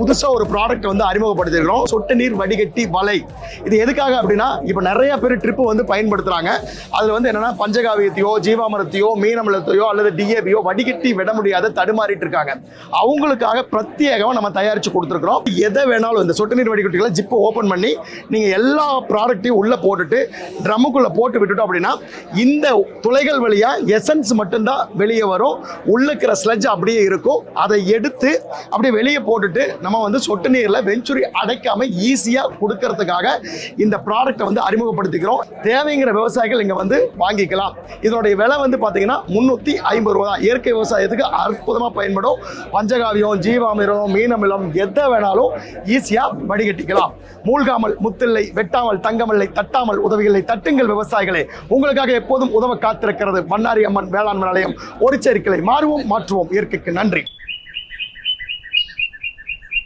புதுசாக ஒரு ப்ராடக்ட் வந்து அறிமுகப்படுத்திருக்கிறோம். சொட்டு நீர் வடிகட்டி வலை. இது எதுக்காக அப்படின்னா, இப்போ நிறைய பேர் ட்ரிப்பு வந்து பயன்படுத்துகிறாங்க. அதில் வந்து என்னென்னா பஞ்சகாவியத்தையோ ஜீவாமிரத்தையோ மீனமிலத்தையோ அல்லது டிஏபியோ வடிகட்டி விட முடியாத தடுமாறிட்டு இருக்காங்க. அவங்களுக்காக பிரத்யேகமாக நம்ம தயாரித்து கொடுத்துருக்குறோம். எதை வேணாலும் இந்த சொட்டு நீர் வடிகட்டிகளை ஜிப்பை ஓப்பன் பண்ணி நீங்கள் எல்லா ப்ராடக்ட்டையும் உள்ளே போட்டுட்டு ட்ரம்முக்குள்ளே போட்டு விட்டுட்டோம் அப்படின்னா இந்த துளைகள் வழியாக எசன்ஸ் மட்டும்தான் வெளியே வரும். உள்ள இருக்கிற ஸ்லட்ஜ் அப்படியே இருக்கும். அதை எடுத்து அப்படியே வெளியே போட்டுட்டு நம்ம வந்து சொட்டு நீரில் வெஞ்சுரி அடைக்காம ஈஸியாக கொடுக்கறதுக்காக இந்த ப்ராடக்ட்டை வந்து அறிமுகப்படுத்திக்கிறோம். தேவைங்கிற விவசாயிகள் இங்கே வந்து வாங்கிக்கலாம். இதனுடைய விலை வந்து பார்த்தீங்கன்னா 350 ரூபா தான். இயற்கை விவசாயத்துக்கு அற்புதமாக பயன்படும். பஞ்சகாவியம் ஜீவாமிரம் மீனமிலம் எதை வேணாலும் ஈஸியாக வடிகட்டிக்கலாம். மூழ்காமல் முத்தில்லை, வெட்டாமல் தங்கமில்லை, தட்டாமல் உதவிகளை தட்டுங்கள் விவசாயிகளே. உங்களுக்காக எப்போதும் உதவ காத்திருக்கிறது பண்ணாரி அம்மன் வேளாண்மை நிலையம். ஒரு சேர்க்கலை மாறுவோம் மாற்றுவோம் இயற்கைக்கு. நன்றி.